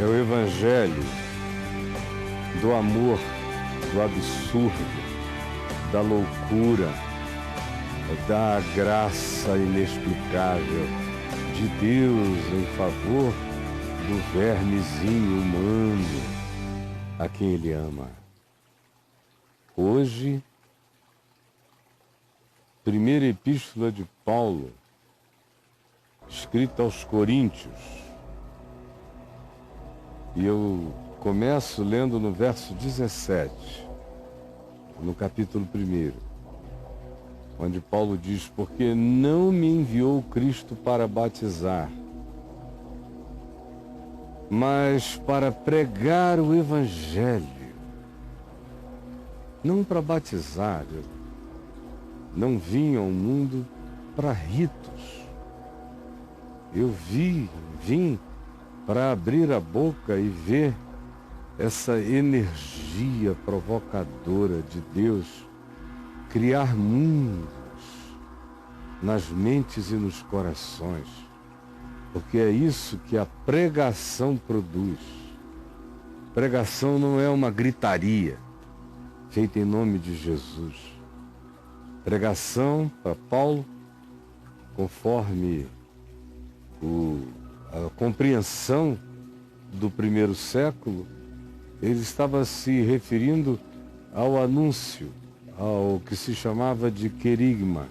É o evangelho do amor, do absurdo, da loucura, da graça inexplicável de Deus em favor do vermezinho humano a quem Ele ama. Hoje, primeira epístola de Paulo, escrita aos Coríntios, e eu começo lendo no verso 17, no capítulo 1, onde Paulo diz: porque não me enviou Cristo para batizar, mas para pregar o Evangelho. Não para batizar, não vim ao mundo para ritos. Eu vim para abrir a boca e ver essa energia provocadora de Deus criar mundos nas mentes e nos corações, porque é isso que a pregação produz. Pregação não é uma gritaria feita em nome de Jesus. Pregação, para Paulo, conforme a compreensão do primeiro século, ele estava se referindo ao anúncio, ao que se chamava de querigma,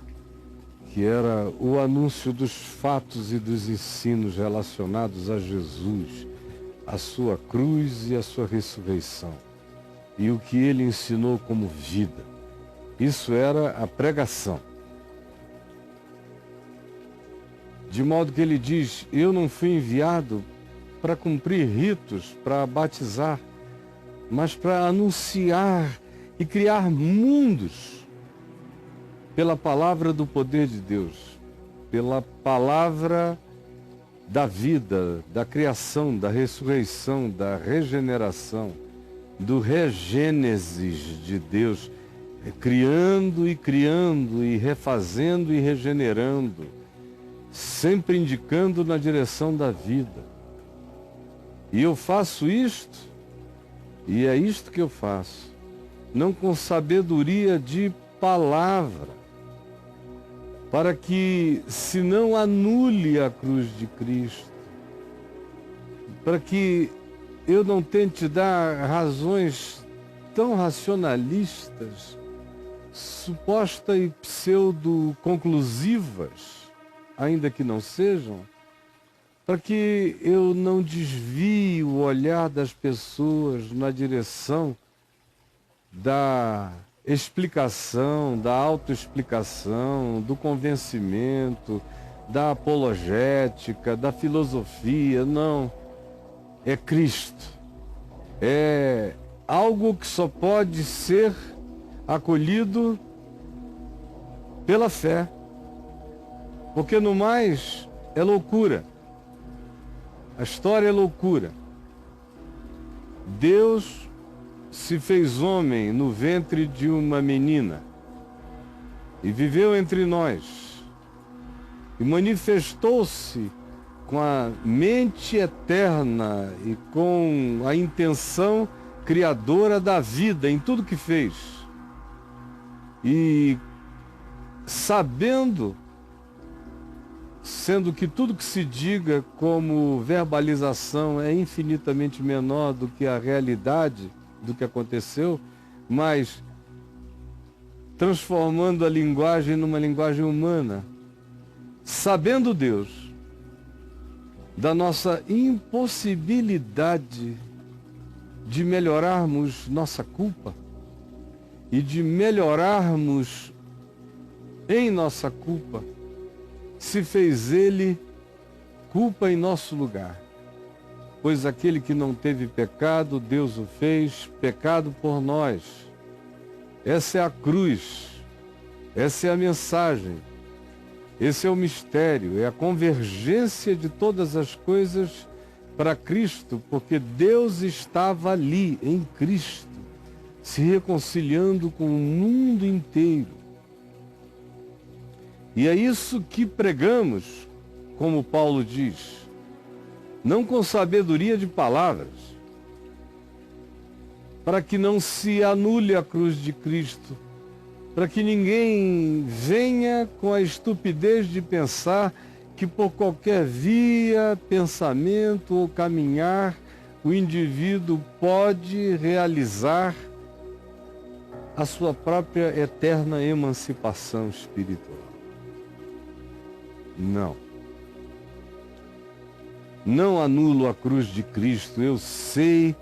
que era o anúncio dos fatos e dos ensinos relacionados a Jesus, a sua cruz e a sua ressurreição, e o que ele ensinou como vida. Isso era a pregação. De modo que ele diz: eu não fui enviado para cumprir ritos, para batizar, mas para anunciar e criar mundos pela palavra do poder de Deus, pela palavra da vida, da criação, da ressurreição, da regeneração, do regênesis de Deus, criando e refazendo e regenerando, sempre indicando na direção da vida. E eu faço isto, e é isto que eu faço, não com sabedoria de palavra, para que se não anule a cruz de Cristo, para que eu não tente dar razões tão racionalistas, suposta e pseudo-conclusivas, ainda que não sejam, para que eu não desvie o olhar das pessoas na direção da explicação, da autoexplicação, do convencimento, da apologética, da filosofia. Não. É Cristo. É algo que só pode ser acolhido pela fé. Porque no mais é loucura. A história é loucura. Deus se fez homem no ventre de uma menina e viveu entre nós e manifestou-se com a mente eterna e com a intenção criadora da vida em tudo que fez. E sabendo, sendo que tudo que se diga como verbalização é infinitamente menor do que a realidade do que aconteceu, mas transformando a linguagem numa linguagem humana, sabendo Deus da nossa impossibilidade de melhorarmos nossa culpa e de melhorarmos em nossa culpa, se fez Ele culpa em nosso lugar. Pois aquele que não teve pecado, Deus o fez pecado por nós. Essa é a cruz, essa é a mensagem, esse é o mistério, é a convergência de todas as coisas para Cristo, porque Deus estava ali, em Cristo, se reconciliando com o mundo inteiro. E é isso que pregamos, como Paulo diz. não com sabedoria de palavras, para que não se anule a cruz de Cristo, para que ninguém venha com a estupidez de pensar que por qualquer via, pensamento ou caminhar, o indivíduo pode realizar a sua própria eterna emancipação espiritual. Não. Não anulo a cruz de Cristo. Eu sei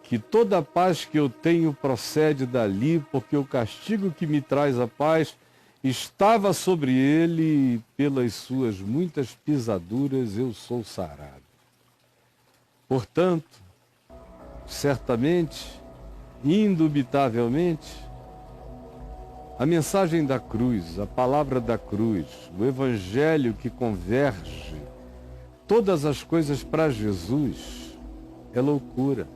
que toda a paz que eu tenho procede dali, porque o castigo que me traz a paz estava sobre ele e pelas suas muitas pisaduras eu sou sarado. Portanto, certamente, indubitavelmente, a mensagem da cruz, a palavra da cruz, o evangelho que converge todas as coisas para Jesus é loucura,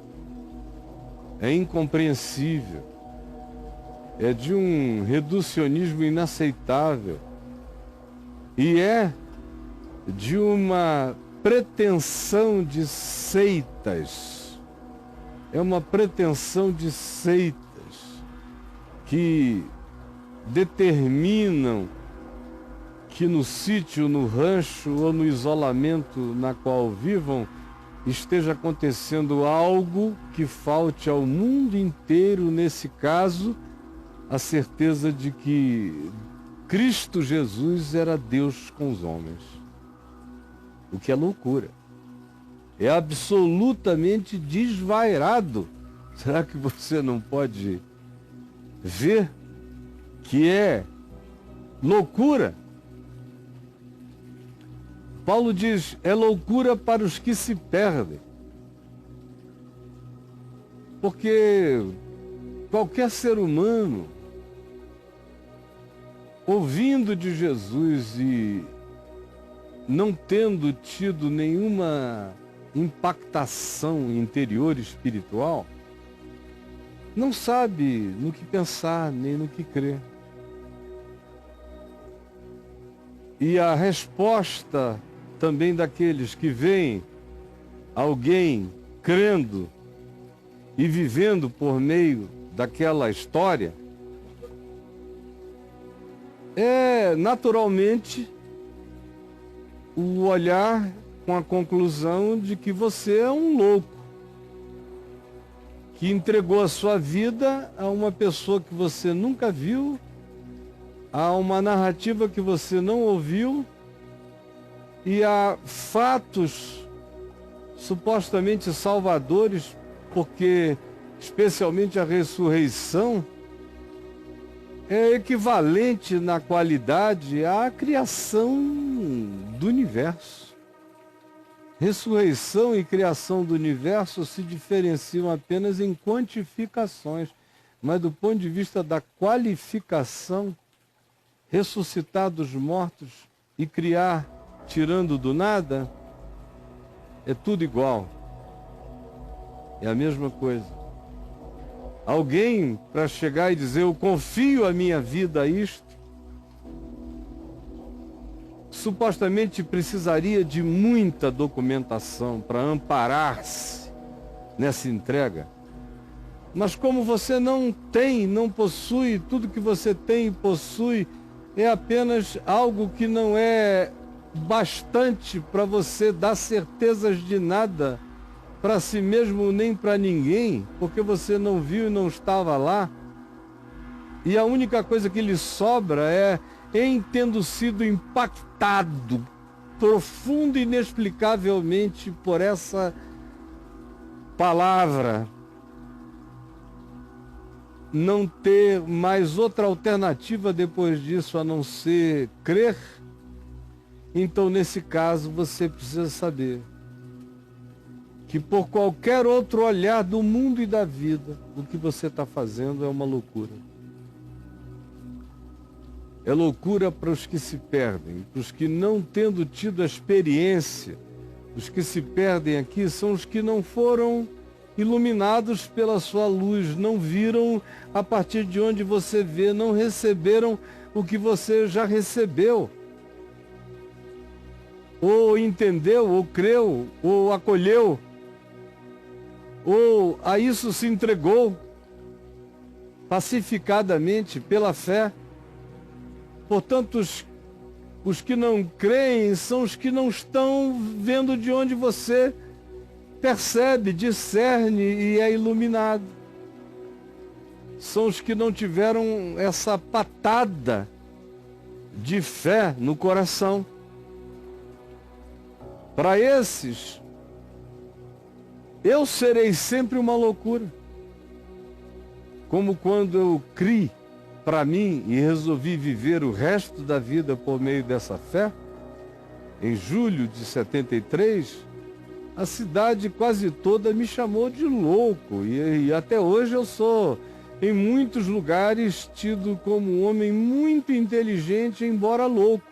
é incompreensível, é de um reducionismo inaceitável e é de uma pretensão de seitas, é uma pretensão de seitas que determinam que no sítio, no rancho ou no isolamento na qual vivam esteja acontecendo algo que falte ao mundo inteiro, nesse caso, a certeza de que Cristo Jesus era Deus com os homens. O que é loucura. É absolutamente desvairado. Será que você não pode ver que é loucura? Paulo diz, é loucura para os que se perdem. Porque qualquer ser humano, ouvindo de Jesus e não tendo tido nenhuma impactação interior espiritual, não sabe no que pensar, nem no que crer. E a resposta também daqueles que veem alguém crendo e vivendo por meio daquela história é naturalmente o olhar com a conclusão de que você é um louco, que entregou a sua vida a uma pessoa que você nunca viu, a uma narrativa que você não ouviu e a fatos supostamente salvadores, porque especialmente a ressurreição é equivalente na qualidade à criação do universo. Ressurreição e criação do universo se diferenciam apenas em quantificações, mas do ponto de vista da qualificação, ressuscitar dos mortos e criar tirando do nada, é tudo igual. É a mesma coisa. Alguém, para chegar e dizer, eu confio a minha vida a isto, supostamente precisaria de muita documentação para amparar-se nessa entrega. Mas como você não tem, não possui, tudo que você tem e possui é apenas algo que não é bastante para você dar certezas de nada para si mesmo nem para ninguém, porque você não viu e não estava lá. E a única coisa que lhe sobra é, em tendo sido impactado profundo e inexplicavelmente por essa palavra, não ter mais outra alternativa depois disso a não ser crer. Então, nesse caso, você precisa saber que por qualquer outro olhar do mundo e da vida, o que você está fazendo é uma loucura. É loucura para os que se perdem, para os que não tendo tido a experiência. Os que se perdem aqui são os que não foram iluminados pela sua luz, não viram a partir de onde você vê, não receberam o que você já recebeu. ou entendeu, ou creu, ou acolheu, ou a isso se entregou pacificadamente pela fé. Portanto, os que não creem são os que não estão vendo de onde você percebe, discerne e é iluminado. São os que não tiveram essa patada de fé no coração. Para esses, eu serei sempre uma loucura. Como quando eu criei para mim e resolvi viver o resto da vida por meio dessa fé, em julho de 73, a cidade quase toda me chamou de louco. E até hoje eu sou, em muitos lugares, tido como um homem muito inteligente, embora louco.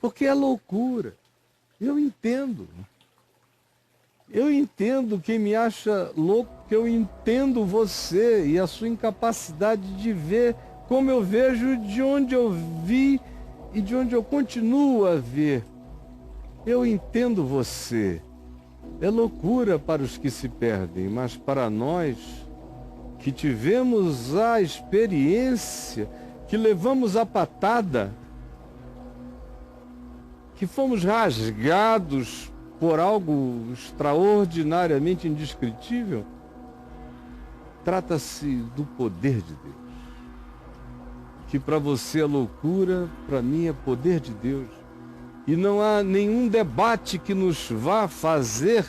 Porque é loucura. Eu entendo. Eu entendo quem me acha louco, que eu entendo você e a sua incapacidade de ver como eu vejo, de onde eu vi e de onde eu continuo a ver. Eu entendo você. É loucura para os que se perdem, mas para nós que tivemos a experiência, que levamos a patada, que fomos rasgados por algo extraordinariamente indescritível, trata-se do poder de Deus. Que para você é loucura, para mim é poder de Deus. E não há nenhum debate que nos vá fazer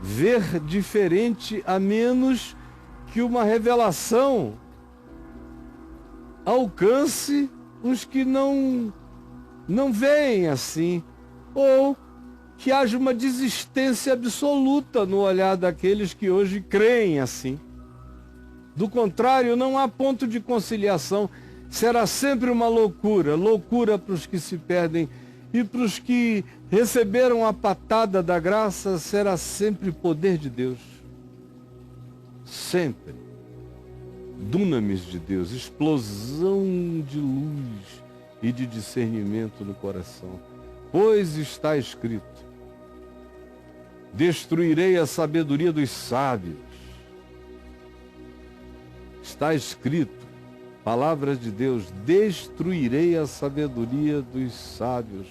ver diferente, a menos que uma revelação alcance os que não veem assim, ou que haja uma desistência absoluta no olhar daqueles que hoje creem assim. Do contrário, não há ponto de conciliação. Será sempre uma loucura, loucura para os que se perdem, e para os que receberam a patada da graça, será sempre poder de Deus. Sempre. Dunamis de Deus, explosão de luz e de discernimento no coração. Pois está escrito: destruirei a sabedoria dos sábios. Está escrito, palavras de Deus: destruirei a sabedoria dos sábios.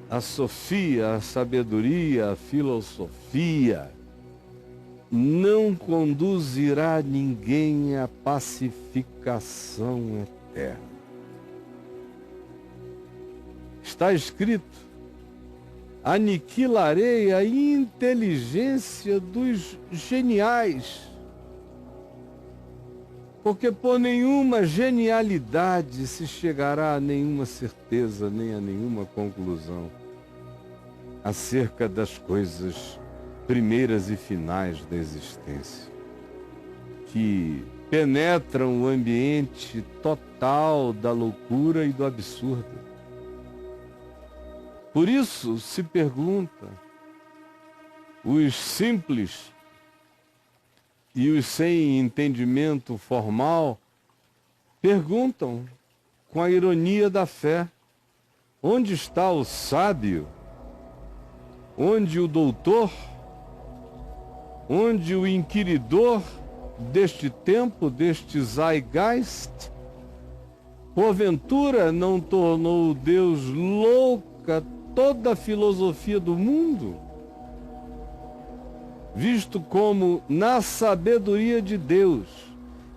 A sofia, a sabedoria, a filosofia não conduzirá ninguém à pacificação eterna. Está escrito: aniquilarei a inteligência dos geniais, porque por nenhuma genialidade se chegará a nenhuma certeza, nem a nenhuma conclusão acerca das coisas primeiras e finais da existência, que penetram o ambiente total da loucura e do absurdo. Por isso se pergunta, os simples e os sem entendimento formal perguntam com a ironia da fé: onde está o sábio? Onde o doutor? Onde o inquiridor deste tempo, deste zeitgeist? Porventura não tornou Deus louca toda a filosofia do mundo? Visto como, na sabedoria de Deus,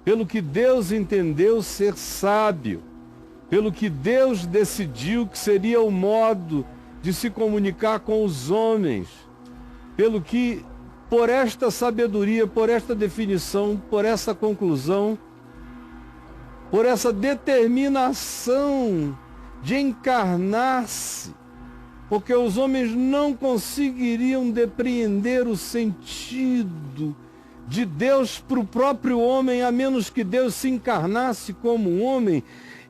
pelo que Deus entendeu ser sábio, pelo que Deus decidiu que seria o modo de se comunicar com os homens, pelo que, por esta sabedoria, por esta definição, por essa conclusão, por essa determinação de encarnar-se, porque os homens não conseguiriam depreender o sentido de Deus para o próprio homem, a menos que Deus se encarnasse como um homem.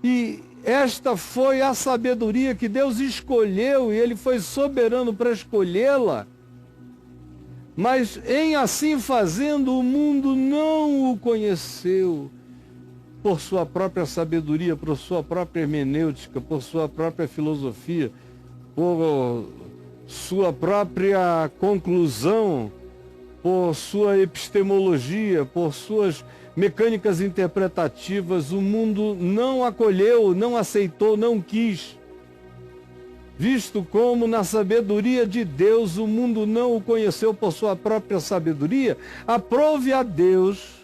E esta foi a sabedoria que Deus escolheu, e Ele foi soberano para escolhê-la. Mas em assim fazendo, o mundo não o conheceu, por sua própria sabedoria, por sua própria hermenêutica, por sua própria filosofia, por sua própria conclusão, por sua epistemologia, por suas mecânicas interpretativas, o mundo não acolheu, não aceitou, não quis. Visto como na sabedoria de Deus o mundo não o conheceu por sua própria sabedoria, aprove a Deus,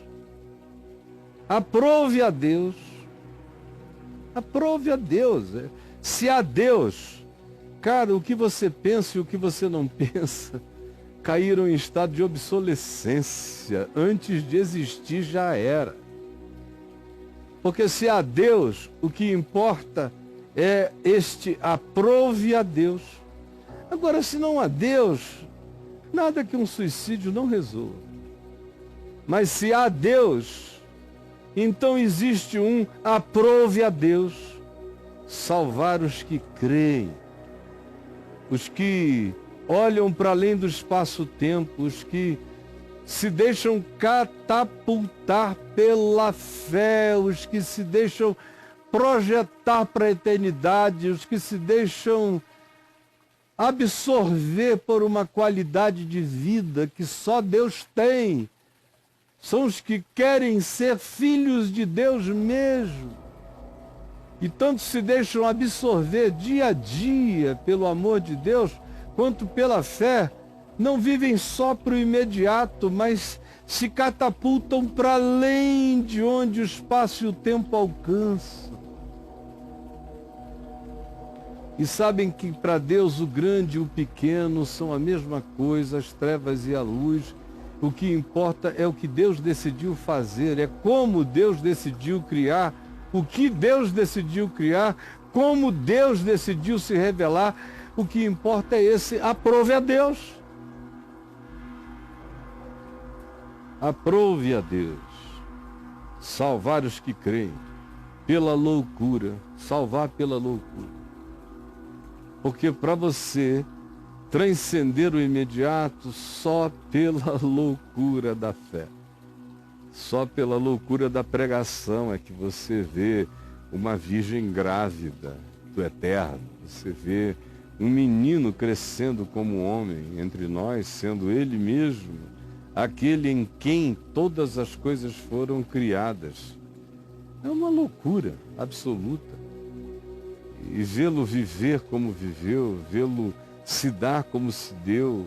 aprove a Deus, aprove a Deus. Se há Deus, cara, o que você pensa e o que você não pensa caíram em estado de obsolescência. Antes de existir já era. Porque se há Deus, o que importa é aprove a Deus. Agora, se não há Deus, nada que um suicídio não resolva. Mas se há Deus, então existe aprove a Deus salvar os que creem, os que olham para além do espaço-tempo, os que se deixam catapultar pela fé, os que se deixam projetar para a eternidade, os que se deixam absorver por uma qualidade de vida que só Deus tem. São os que querem ser filhos de Deus mesmo. E tanto se deixam absorver dia a dia pelo amor de Deus, quanto pela fé. Não vivem só para o imediato, mas se catapultam para além de onde o espaço e o tempo alcançam. E sabem que para Deus o grande e o pequeno são a mesma coisa, as trevas e a luz. O que importa é o que Deus decidiu fazer, é como Deus decidiu criar, o que Deus decidiu criar, como Deus decidiu se revelar. O que importa é aprove a Deus. Aprove a Deus salvar os que creem pela loucura, salvar pela loucura. Porque para você transcender o imediato, só pela loucura da fé, só pela loucura da pregação é que você vê uma virgem grávida do eterno, você vê um menino crescendo como homem entre nós, sendo ele mesmo aquele em quem todas as coisas foram criadas. É uma loucura absoluta. E vê-lo viver como viveu, vê-lo se dar como se deu,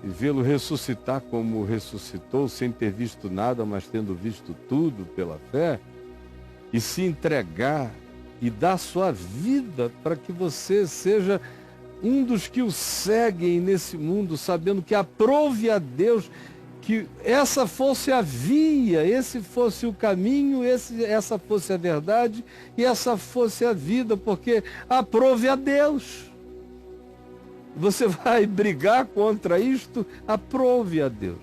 e vê-lo ressuscitar como ressuscitou, sem ter visto nada, mas tendo visto tudo pela fé, e se entregar e dar sua vida para que você seja um dos que o seguem nesse mundo, sabendo que aprove a Deus que essa fosse a via, esse fosse o caminho, essa fosse a verdade e essa fosse a vida, porque aprove a Deus. Você vai brigar contra isto? Aprove a Deus.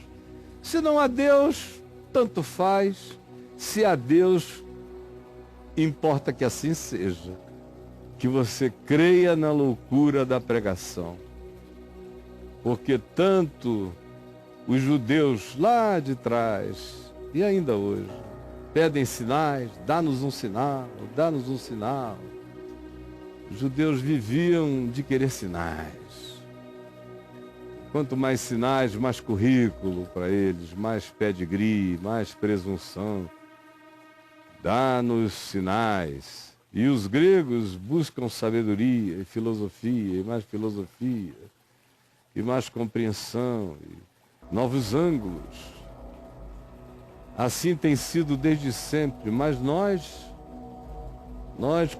Se não há Deus, tanto faz. Se há Deus, importa que assim seja. Que você creia na loucura da pregação. Porque tanto os judeus lá de trás, e ainda hoje, pedem sinais, dá-nos um sinal, dá-nos um sinal. Os judeus viviam de querer sinais. Quanto mais sinais, mais currículo para eles, mais pedigree, mais presunção. Dá-nos sinais. E os gregos buscam sabedoria e filosofia, e mais compreensão, e novos ângulos. Assim tem sido desde sempre, mas nós,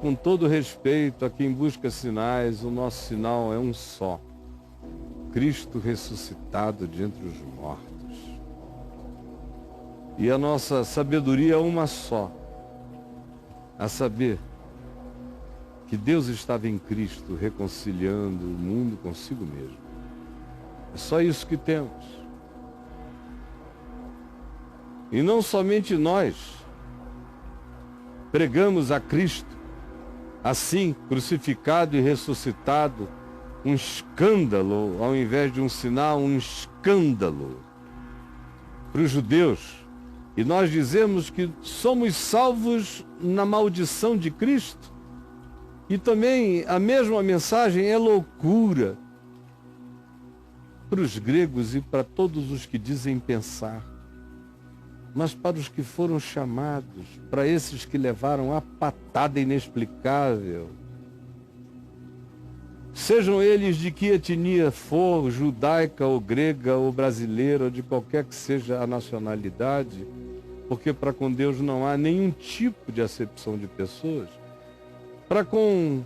com todo respeito a quem busca sinais, o nosso sinal é um só. Cristo ressuscitado de entre os mortos. E a nossa sabedoria é uma só, a saber que Deus estava em Cristo reconciliando o mundo consigo mesmo. É só isso que temos. E não somente nós pregamos a Cristo, assim, crucificado e ressuscitado, um escândalo, ao invés de um sinal, um escândalo para os judeus, e nós dizemos que somos salvos na maldição de Cristo, e também a mesma mensagem é loucura para os gregos e para todos os que dizem pensar. Mas para os que foram chamados, para esses que levaram a patada inexplicável, sejam eles de que etnia for, judaica ou grega ou brasileira, ou de qualquer que seja a nacionalidade, porque para com Deus não há nenhum tipo de acepção de pessoas, para com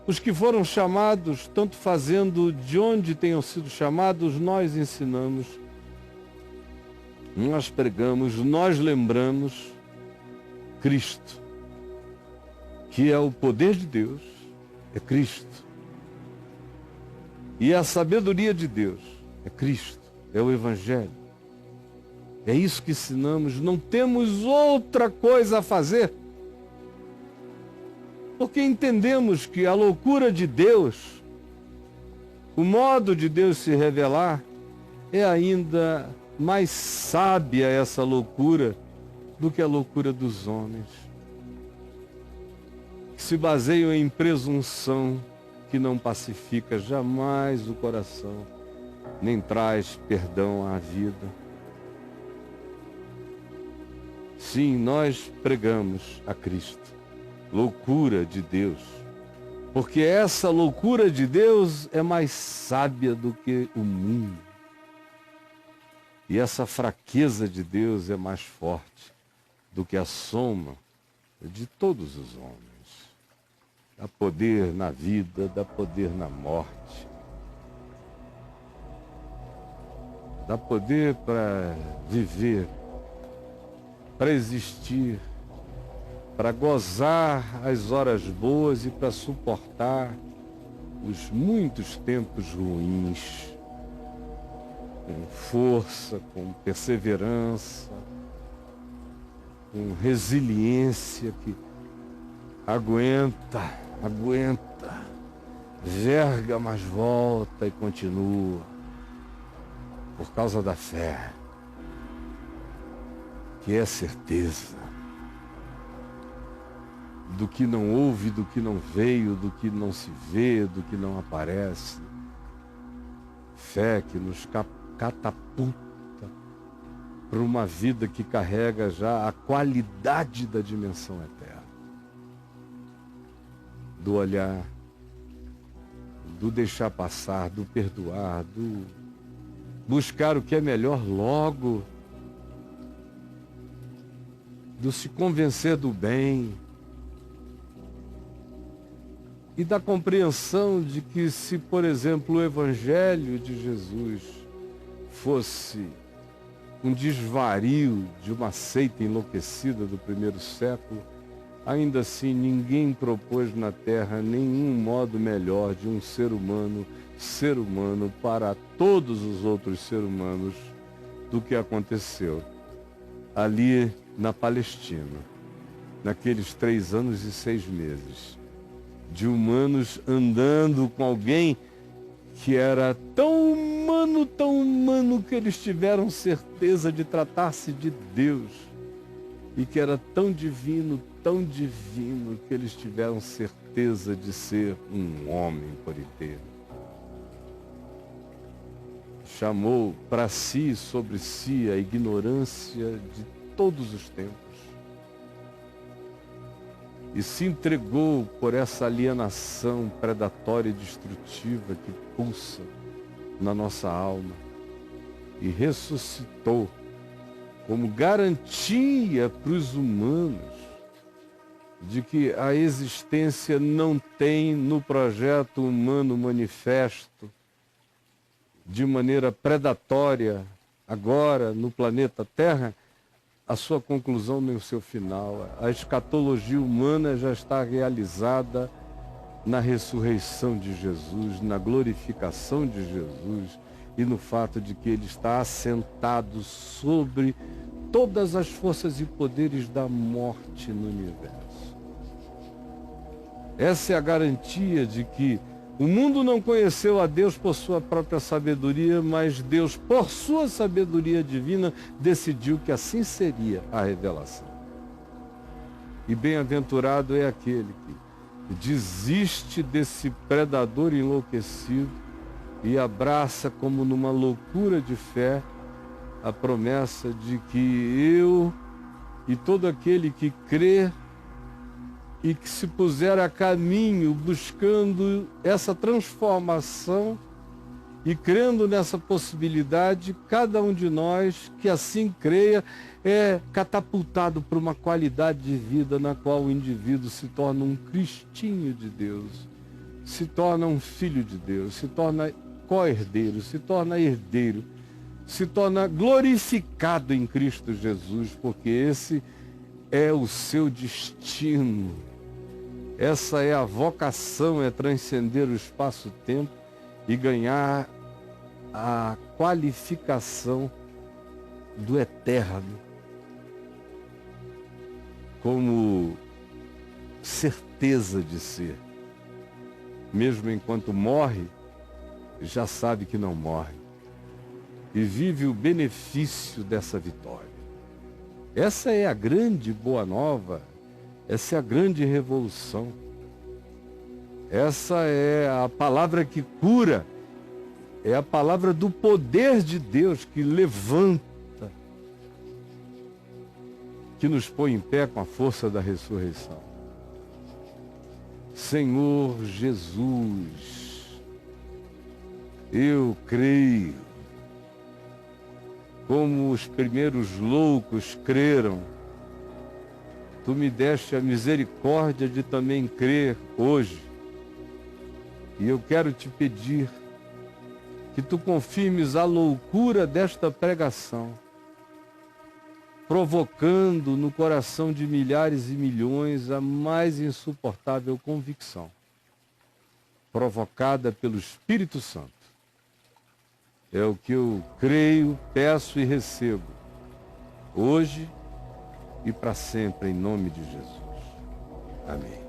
os que foram chamados, tanto fazendo de onde tenham sido chamados, nós ensinamos, nós pregamos, nós lembramos Cristo, que é o poder de Deus, é Cristo. E a sabedoria de Deus é Cristo, é o Evangelho. É isso que ensinamos, não temos outra coisa a fazer. Porque entendemos que a loucura de Deus, o modo de Deus se revelar, é ainda mais sábia essa loucura do que a loucura dos homens, que se baseiam em presunção que não pacifica jamais o coração, nem traz perdão à vida. Sim, nós pregamos a Cristo, loucura de Deus, porque essa loucura de Deus é mais sábia do que o mundo. E essa fraqueza de Deus é mais forte do que a soma de todos os homens. Dá poder na vida, dá poder na morte. Dá poder para viver, para existir, para gozar as horas boas e para suportar os muitos tempos ruins, com força, com perseverança, com resiliência que aguenta, verga, mas volta e continua, por causa da fé, que é certeza do que não houve, do que não veio, do que não se vê, do que não aparece. Fé que nos catapulta para uma vida que carrega já a qualidade da dimensão eterna. Do olhar, do deixar passar, do perdoar, do buscar o que é melhor logo, do se convencer do bem e da compreensão de que se, por exemplo, o Evangelho de Jesus fosse um desvario de uma seita enlouquecida do primeiro século, ainda assim ninguém propôs na Terra nenhum modo melhor de um ser humano para todos os outros seres humanos do que aconteceu ali na Palestina, naqueles 3 anos e 6 meses, de humanos andando com alguém que era tão humano que eles tiveram certeza de tratar-se de Deus, e que era tão divino que eles tiveram certeza de ser um homem por inteiro. Chamou para si, sobre si, a ignorância de todos os tempos e se entregou por essa alienação predatória e destrutiva que pulsa na nossa alma e ressuscitou como garantia para os humanos de que a existência não tem no projeto humano manifesto de maneira predatória agora no planeta Terra a sua conclusão nem o seu final. A escatologia humana já está realizada na ressurreição de Jesus, na glorificação de Jesus e no fato de que ele está assentado sobre todas as forças e poderes da morte no universo. Essa é a garantia de que O mundo não conheceu a Deus por sua própria sabedoria, mas Deus, por sua sabedoria divina, decidiu que assim seria a revelação. E bem-aventurado é aquele que desiste desse predador enlouquecido e abraça como numa loucura de fé a promessa de que eu e todo aquele que crê e que se puser a caminho buscando essa transformação e crendo nessa possibilidade, cada um de nós que assim creia é catapultado para uma qualidade de vida na qual o indivíduo se torna um cristinho de Deus, se torna um filho de Deus, se torna co-herdeiro, se torna herdeiro, se torna glorificado em Cristo Jesus, porque esse é o seu destino. Essa é a vocação, é transcender o espaço-tempo e ganhar a qualificação do eterno como certeza de ser. Mesmo enquanto morre, já sabe que não morre e vive o benefício dessa vitória. Essa é a grande boa nova, essa é a grande revolução. Essa é a palavra que cura, é a palavra do poder de Deus que levanta, que nos põe em pé com a força da ressurreição. Senhor Jesus, eu creio, como os primeiros loucos creram. Tu me deste a misericórdia de também crer hoje. E eu quero te pedir que tu confirmes a loucura desta pregação, provocando no coração de milhares e milhões a mais insuportável convicção, provocada pelo Espírito Santo. É o que eu creio, peço e recebo, hoje e para sempre, em nome de Jesus. Amém.